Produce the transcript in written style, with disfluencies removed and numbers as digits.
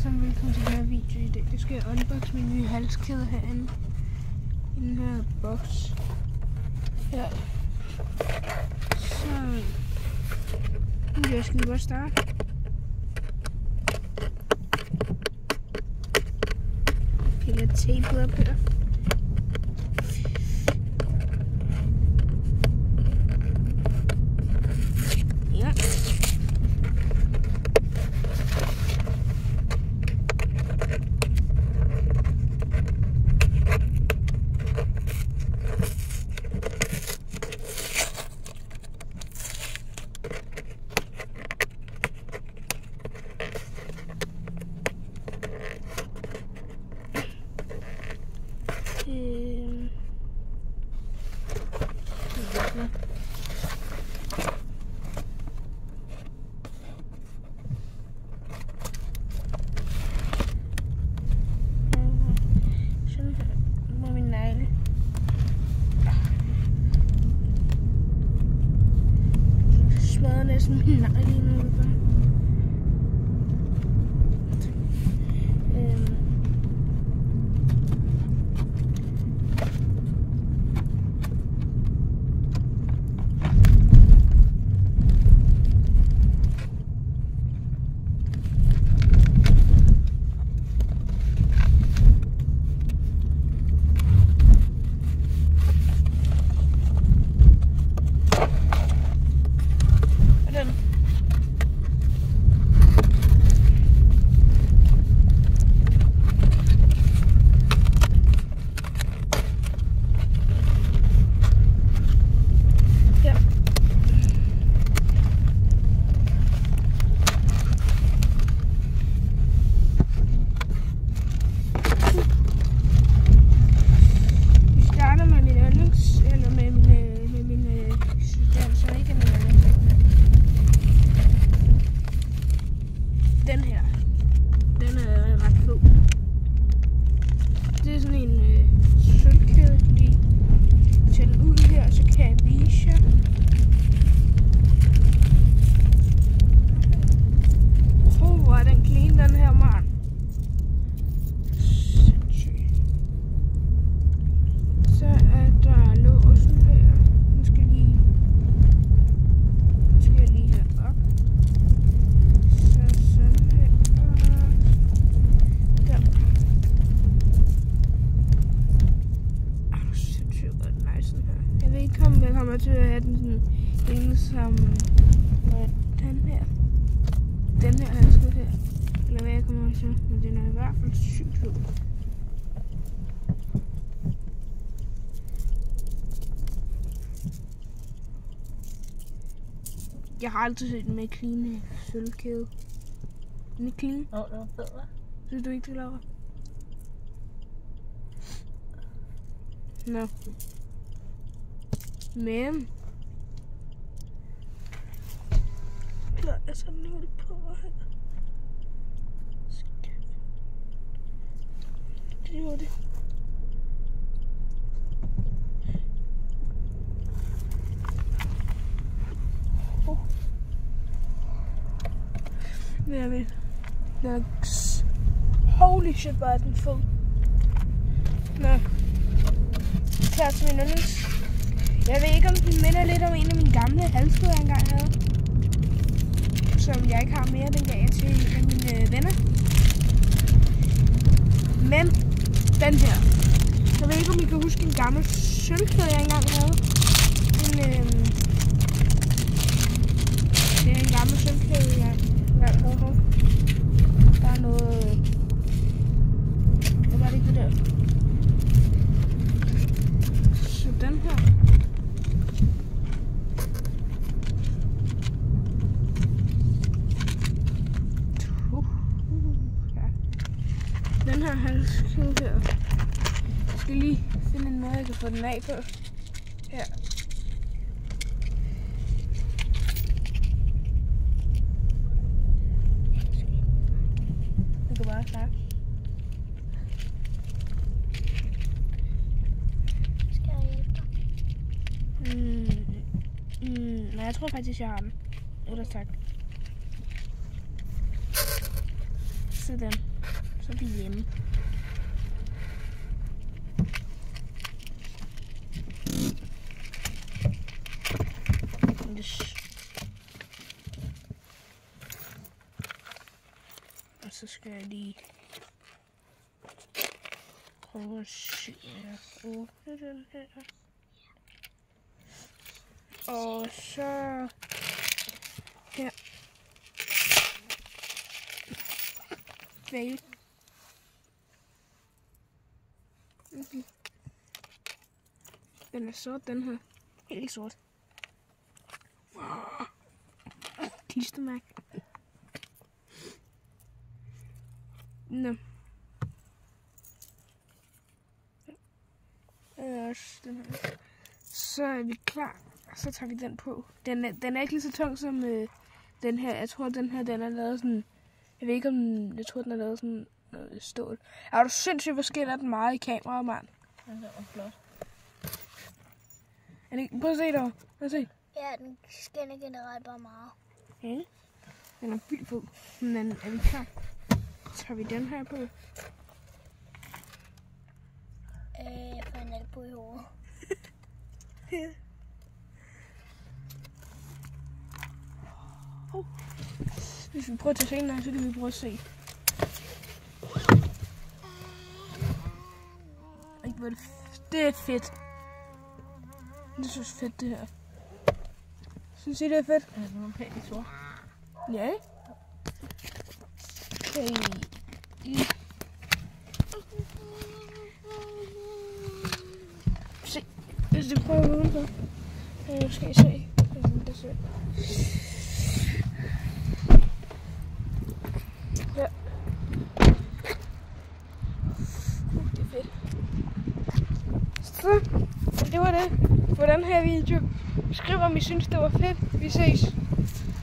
sammen, velkommen til den her video i dag. Det skal jeg unbox min nye halskæde herinde. I den her boks. Her. Så jeg skal godt starte. Jeg kan tape op her. Ja. Næsten min negl lige nu. Den her, den er ret fed. Det er sådan en sølvkæde, fordi hvis jeg tager den ud her, så kan jeg vise jer. Hvor er den clean, den her, mand. Sindssygt. Så er der låsen her. Nu skal jeg lige herop. Jeg kommer til at have den sådan som den her handske her. Eller hvad jeg kommer til, men den er i hvert fald sygt fed. Jeg har altid set den med clean sølvkæde. Den er clean. Åh, det var fed, hva'? Synes du ikke, det, Laura? Nå. Men klar, jeg tager den helt på her. Det gjorde det. Det er vi. Holy shit, hvor er den fed. Nå. Klar til min yndlings. Jeg ved ikke, om den minder lidt om en af mine gamle halskæder, jeg engang havde. Som jeg ikke har mere, den gav jeg til en af mine venner. Men den her. Jeg ved ikke, om I kan huske en gammel sølvkæde, jeg engang havde. Det er en gammel sølvkæde, jeg engang havde. Der er noget. Det var det ikke det der. Så den her. Den her halskæde her. Jeg skal lige finde en måde, jeg kan få den af på. Her. Du kan bare snakke. Skal jeg hjælpe dig? Nej, jeg tror faktisk, jeg har den. Ellers tak. Sådan. Så er vi hjemme. Yes. Og så skal jeg lige prøve at se at åbne den her. Og så her. Fail. Okay. Den er sort, den her. Helt sort. Wow. Klistermærke. Nå. Den her. Så er vi klar. Så tager vi den på. Den er ikke lige så tung som den her. Jeg tror, den her den er lavet sådan... Jeg ved ikke om... Jeg tror, den er lavet sådan noget stål. Er du sindssygt, hvor skiller den meget i kameraet, mand? Den er flot. Prøv at se der. Prøv at se. Ja, den skinner generelt bare meget. Ja. Den er vildt fed. Men er vi klar? Så tager vi den her på. Jeg får en albu i hovedet. Ja. Hvis vi prøver at tage senere, så kan vi prøve at se. Ikke, hvor det er fedt. Det synes fedt, det her. Synes I, det er fedt? Ja, det er pænt i sort. Ja. Okay. Se. Hvis du prøver at åbne så. Nu skal I se. Det ser. Ja. Det er fedt. Så, det var det for den her video. Skriv om I synes det var fedt. Vi ses.